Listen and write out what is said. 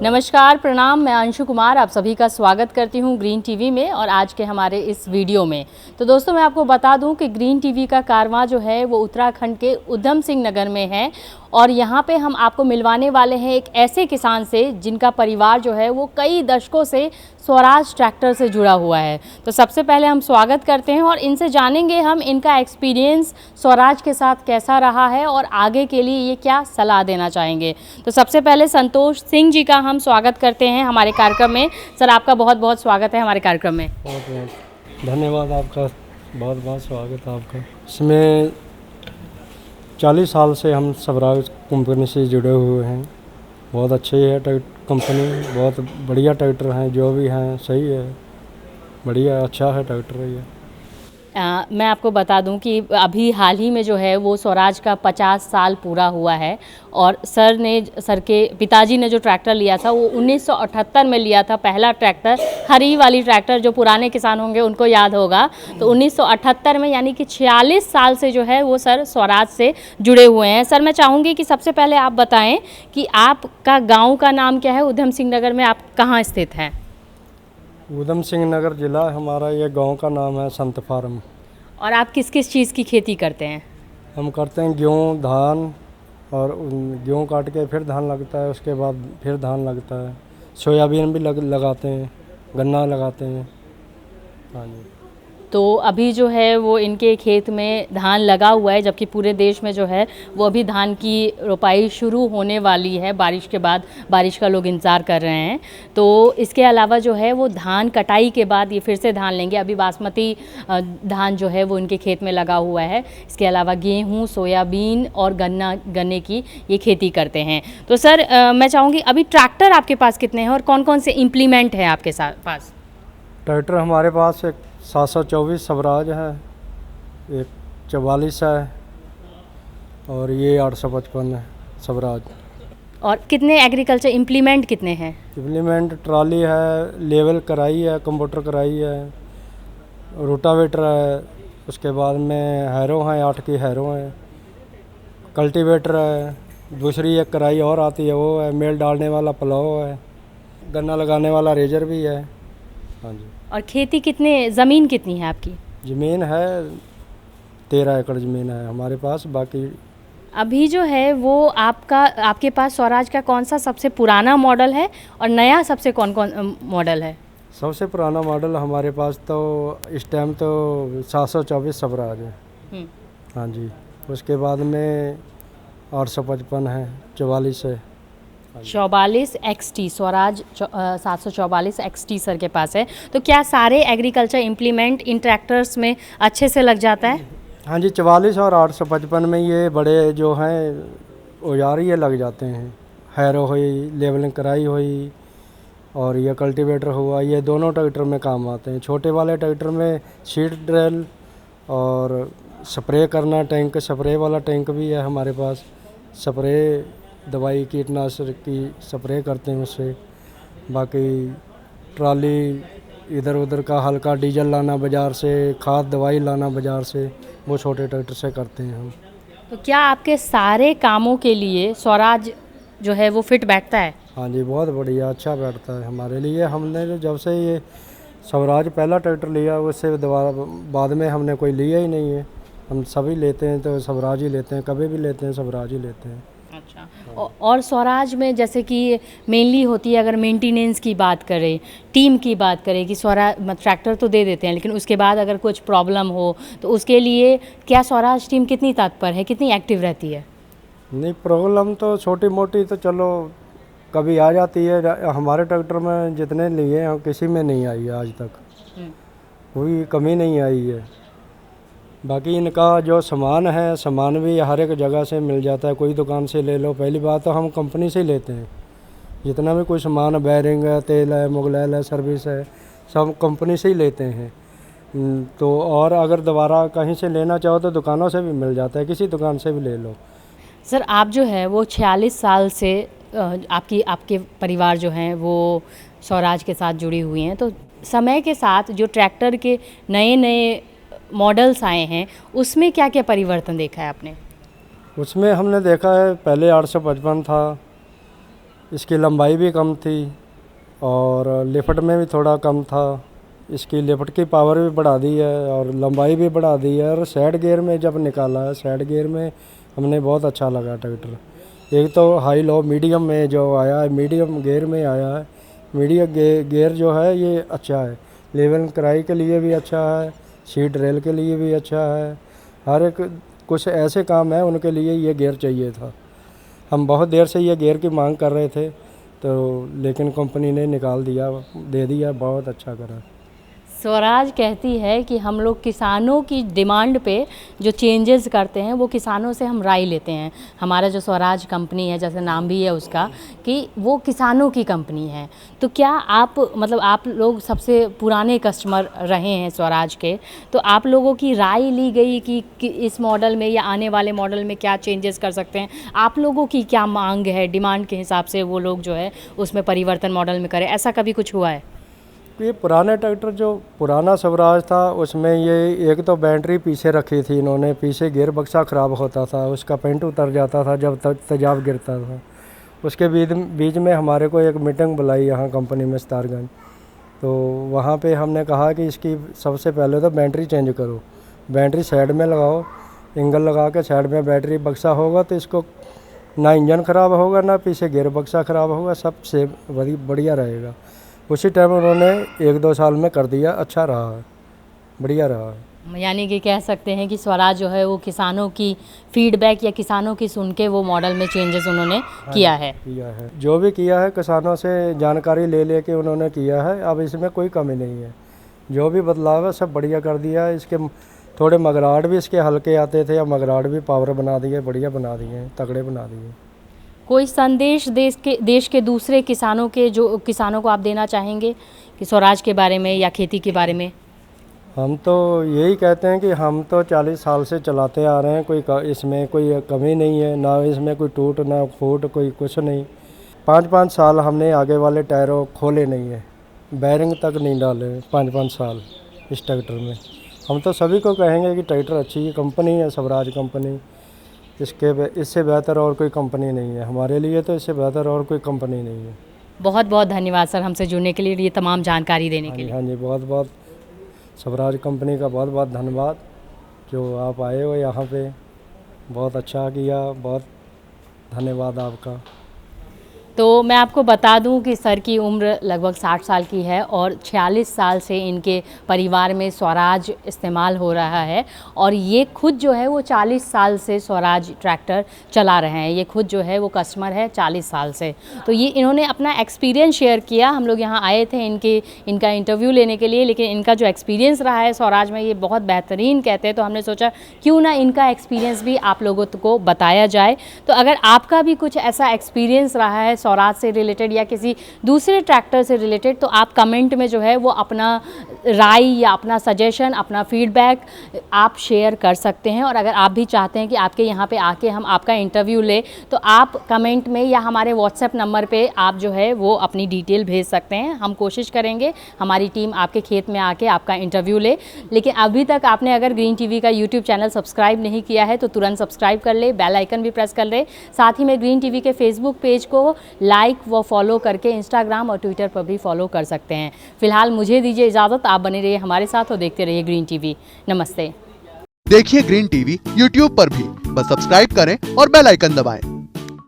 नमस्कार, प्रणाम। मैं अंशु कुमार आप सभी का स्वागत करती हूं ग्रीन टीवी में और आज के हमारे इस वीडियो में। तो दोस्तों, मैं आपको बता दूं कि ग्रीन टीवी का कारवां जो है वो उत्तराखंड के उधम सिंह नगर में है और यहां पे हम आपको मिलवाने वाले हैं एक ऐसे किसान से जिनका परिवार जो है वो कई दशकों से स्वराज ट्रैक्टर से जुड़ा हुआ है। तो सबसे पहले हम स्वागत करते हैं और इनसे जानेंगे हम इनका एक्सपीरियंस स्वराज के साथ कैसा रहा है और आगे के लिए ये क्या सलाह देना चाहेंगे। तो सबसे पहले संतोष सिंह जी का हम स्वागत करते हैं हमारे कार्यक्रम में। सर, आपका बहुत बहुत स्वागत है हमारे कार्यक्रम में। बहुत बहुत धन्यवाद आपका, बहुत बहुत स्वागत है आपका। इसमें 40 साल से हम स्वराज कंपनी से जुड़े हुए हैं। बहुत अच्छी है कंपनी, बहुत बढ़िया ट्रैक्टर हैं, जो भी हैं सही है, बढ़िया अच्छा है ट्रैक्टर ये। मैं आपको बता दूं कि अभी हाल ही में जो है वो स्वराज का 50 साल पूरा हुआ है और सर के पिताजी ने जो ट्रैक्टर लिया था वो 1978 में लिया था, पहला ट्रैक्टर, हरी वाली ट्रैक्टर, जो पुराने किसान होंगे उनको याद होगा। तो 1978 में, यानी कि 46 साल से जो है वो सर स्वराज से जुड़े हुए हैं। सर, मैं चाहूँगी कि सबसे पहले आप बताएं कि आपका गाँव का नाम क्या है, उधम सिंह नगर में आप कहाँ स्थित हैं? उधम सिंह नगर जिला हमारा, ये गांव का नाम है संत फार्म। और आप किस किस चीज़ की खेती करते हैं? हम करते हैं गेहूँ, धान, और गेहूँ काट के फिर धान लगता है, उसके बाद फिर धान लगता है। सोयाबीन भी लगाते हैं, गन्ना लगाते हैं। हाँ जी। तो अभी जो है वो इनके खेत में धान लगा हुआ है, जबकि पूरे देश में जो है वो अभी धान की रोपाई शुरू होने वाली है। बारिश के बाद, बारिश का लोग इंतज़ार कर रहे हैं। तो इसके अलावा जो है वो धान कटाई के बाद ये फिर से धान लेंगे। अभी बासमती धान जो है वो इनके खेत में लगा हुआ है। इसके अलावा गेहूँ, सोयाबीन और गन्ने की ये खेती करते हैं। तो सर, मैं चाहूँगी, अभी ट्रैक्टर आपके पास कितने हैं और कौन कौन से इम्प्लीमेंट हैं आपके पास? ट्रैक्टर हमारे पास एक 724 स्वराज है, एक 44 है और ये 855 है स्वराज। और कितने एग्रीकल्चर इम्प्लीमेंट कितने हैं? इम्प्लीमेंट ट्रॉली है, लेवल कराई है, कंप्यूटर कराई है, रोटावेटर है, उसके बाद में हैरो हैं, 8 की हैरो हैं, कल्टीवेटर है, दूसरी एक कराई और आती है वो है, मेल डालने वाला प्लाव है, गन्ना लगाने वाला रेजर भी है। हाँ जी। और खेती ज़मीन कितनी है आपकी? ज़मीन है 13 एकड़ ज़मीन है हमारे पास। बाकी अभी जो है वो आपके पास स्वराज का कौन सा सबसे पुराना मॉडल है और नया सबसे कौन कौन मॉडल है? सबसे पुराना मॉडल हमारे पास तो इस टाइम तो 724 स्वराज है। हाँ जी। उसके बाद में 855 है, 44 है, 44 XT स्वराज 744 XT सर के पास है। तो क्या सारे एग्रीकल्चर इम्प्लीमेंट इन ट्रैक्टर्स में अच्छे से लग जाता है? हाँ जी। 44 और 855 में ये बड़े जो हैं औजार ये लग जाते हैं। हैरो हुई, लेवलिंग कराई हुई और ये कल्टीवेटर हुआ, ये दोनों ट्रैक्टर में काम आते हैं। छोटे वाले ट्रैक्टर में सीड ड्रिल और स्प्रे करना, टैंक स्प्रे वाला टैंक भी है हमारे पास। स्प्रे दवाई कीटनाशक की स्प्रे करते हैं उससे। बाकी ट्रॉली इधर उधर का हल्का डीजल लाना बाज़ार से, खाद दवाई लाना बाज़ार से, वो छोटे ट्रैक्टर से करते हैं हम। तो क्या आपके सारे कामों के लिए स्वराज जो है वो फिट बैठता है? हाँ जी, बहुत बढ़िया, अच्छा बैठता है हमारे लिए। हमने जब से ये स्वराज पहला ट्रैक्टर लिया, उससे दोबारा बाद में हमने कोई लिया ही नहीं है। हम सभी लेते हैं तो स्वराज ही लेते हैं, कभी भी लेते हैं स्वराज ही लेते हैं। अच्छा। और स्वराज में जैसे कि मेनली होती है, अगर मेंटेनेंस की बात करें, टीम की बात करें, कि स्वराज ट्रैक्टर तो दे देते हैं लेकिन उसके बाद अगर कुछ प्रॉब्लम हो तो उसके लिए क्या स्वराज टीम कितनी तत्पर है, कितनी एक्टिव रहती है? नहीं, प्रॉब्लम तो छोटी मोटी तो चलो कभी आ जाती है। हमारे ट्रैक्टर में जितने लिए हैं किसी में नहीं आई है आज तक, कोई कमी नहीं आई है। बाकी इनका जो सामान है, सामान भी हर एक जगह से मिल जाता है, कोई दुकान से ले लो। पहली बात तो हम कंपनी से ही लेते हैं, जितना भी कोई सामान, बैरिंग है, तेल है, मुगलैल है, सर्विस है, सब कंपनी से ही लेते हैं। तो और अगर दोबारा कहीं से लेना चाहो तो दुकानों से भी मिल जाता है, किसी दुकान से भी ले लो। सर, आप जो है वो 46 साल से आपके परिवार जो हैं वो स्वराज के साथ जुड़ी हुई हैं। तो समय के साथ जो ट्रैक्टर के नए नए मॉडल्स आए हैं उसमें क्या क्या परिवर्तन देखा है आपने? उसमें हमने देखा है, पहले 855 था, इसकी लंबाई भी कम थी और लिफ्ट में भी थोड़ा कम था। इसकी लिफ्ट की पावर भी बढ़ा दी है और लंबाई भी बढ़ा दी है। और साइड गियर में जब निकाला है, साइड गियर में हमने बहुत अच्छा लगा ट्रैक्टर। एक तो हाई लो मीडियम में जो आया है, मीडियम गियर में आया है। मीडियम गियर जो है ये अच्छा है, लेवल कराई के लिए भी अच्छा है, सीट रेल के लिए भी अच्छा है। हर एक कुछ ऐसे काम है उनके लिए ये गियर चाहिए था। हम बहुत देर से ये गियर की मांग कर रहे थे, तो लेकिन कंपनी ने निकाल दिया, दे दिया, बहुत अच्छा करा। स्वराज कहती है कि हम लोग किसानों की डिमांड पे जो चेंजेस करते हैं वो किसानों से हम राय लेते हैं। हमारा जो स्वराज कंपनी है, जैसे नाम भी है उसका, कि वो किसानों की कंपनी है। तो क्या आप मतलब आप लोग सबसे पुराने कस्टमर रहे हैं स्वराज के, तो आप लोगों की राय ली गई कि इस मॉडल में या आने वाले मॉडल में क्या चेंजेस कर सकते हैं? आप लोगों की क्या मांग है, डिमांड के हिसाब से वो लोग जो है उसमें परिवर्तन मॉडल में करें, ऐसा कभी कुछ हुआ है? ये पुराने ट्रैक्टर जो पुराना स्वराज था उसमें ये एक तो बैटरी पीछे रखी थी इन्होंने, पीछे गियर बक्सा ख़राब होता था, उसका पेंट उतर जाता था जब तक तेजाब गिरता था। उसके बीच में हमारे को एक मीटिंग बुलाई यहाँ कंपनी में सितारगंज। तो वहाँ पे हमने कहा कि इसकी सबसे पहले तो बैटरी चेंज करो, बैटरी साइड में लगाओ, एंगल लगा के साइड में बैटरी बक्सा होगा तो इसको ना इंजन ख़राब होगा ना पीछे गियर बक्सा ख़राब होगा, सब से बढ़िया रहेगा। उसी टाइम उन्होंने 1-2 साल में कर दिया, अच्छा रहा है, बढ़िया रहा है। यानी कि कह सकते हैं कि स्वराज जो है वो किसानों की फीडबैक या किसानों की सुन के वो मॉडल में चेंजेस उन्होंने किया है। जो भी किया है किसानों से जानकारी ले लेके उन्होंने किया है। अब इसमें कोई कमी नहीं है, जो भी बदलाव है सब बढ़िया कर दिया है। इसके थोड़े मगराट भी इसके हल्के आते थे, अब मगराट भी पावर बना दिए, बढ़िया बना दिए, तगड़े बना दिए। कोई संदेश देश के दूसरे किसानों के जो किसानों को आप देना चाहेंगे कि स्वराज के बारे में या खेती के बारे में? हम तो यही कहते हैं कि हम तो 40 साल से चलाते आ रहे हैं, कोई इसमें कोई कमी नहीं है, ना इसमें कोई टूट ना फूट कोई कुछ नहीं। 5-5 साल हमने आगे वाले टायरों खोले नहीं है, बैरिंग तक नहीं डाले 5-5 साल इस ट्रैक्टर में। हम तो सभी को कहेंगे कि ट्रैक्टर अच्छी कंपनी है स्वराज कंपनी, इससे बेहतर और कोई कंपनी नहीं है हमारे लिए, तो इससे बेहतर और कोई कंपनी नहीं है। बहुत बहुत धन्यवाद सर हमसे जुड़ने के लिए, ये तमाम जानकारी देने के लिए। हाँ जी, बहुत बहुत स्वराज कंपनी का बहुत बहुत धन्यवाद जो आप आए हो यहाँ पे, बहुत अच्छा किया, बहुत धन्यवाद आपका। तो मैं आपको बता दूं कि सर की उम्र लगभग 60 साल की है और 46 साल से इनके परिवार में स्वराज इस्तेमाल हो रहा है और ये खुद जो है वो 40 साल से स्वराज ट्रैक्टर चला रहे हैं। ये खुद जो है वो कस्टमर है 40 साल से। तो ये इन्होंने अपना एक्सपीरियंस शेयर किया। हम लोग यहाँ आए थे इनका इंटरव्यू लेने के लिए, लेकिन इनका जो एक्सपीरियंस रहा है स्वराज में ये बहुत बेहतरीन कहते हैं। तो हमने सोचा क्यों ना इनका एक्सपीरियंस भी आप लोगों को बताया जाए। तो अगर आपका भी कुछ ऐसा एक्सपीरियंस रहा है स्वराज से रिलेटेड या किसी दूसरे ट्रैक्टर से रिलेटेड, तो आप कमेंट में जो है वो अपना राय या अपना सजेशन, अपना फीडबैक आप शेयर कर सकते हैं। और अगर आप भी चाहते हैं कि आपके यहाँ पे आके हम आपका इंटरव्यू लें, तो आप कमेंट में या हमारे व्हाट्सएप नंबर पे आप जो है वो अपनी डिटेल भेज सकते हैं। हम कोशिश करेंगे हमारी टीम आपके खेत में आके आपका इंटरव्यू ले। लेकिन अभी तक आपने अगर ग्रीन टीवी का यूट्यूब चैनल सब्सक्राइब नहीं किया है तो तुरंत सब्सक्राइब कर ले, बेल आइकन भी प्रेस कर ले। साथ ही में ग्रीन टीवी के फेसबुक पेज को लाइक व फॉलो करके इंस्टाग्राम और ट्विटर पर भी फॉलो कर सकते हैं। फिलहाल मुझे दीजिए इजाज़त, आप बने रहिए हमारे साथ और देखते रहिए ग्रीन टीवी। नमस्ते। देखिए ग्रीन टीवी यूट्यूब पर भी, बस सब्सक्राइब करें और बेल आइकन दबाएं।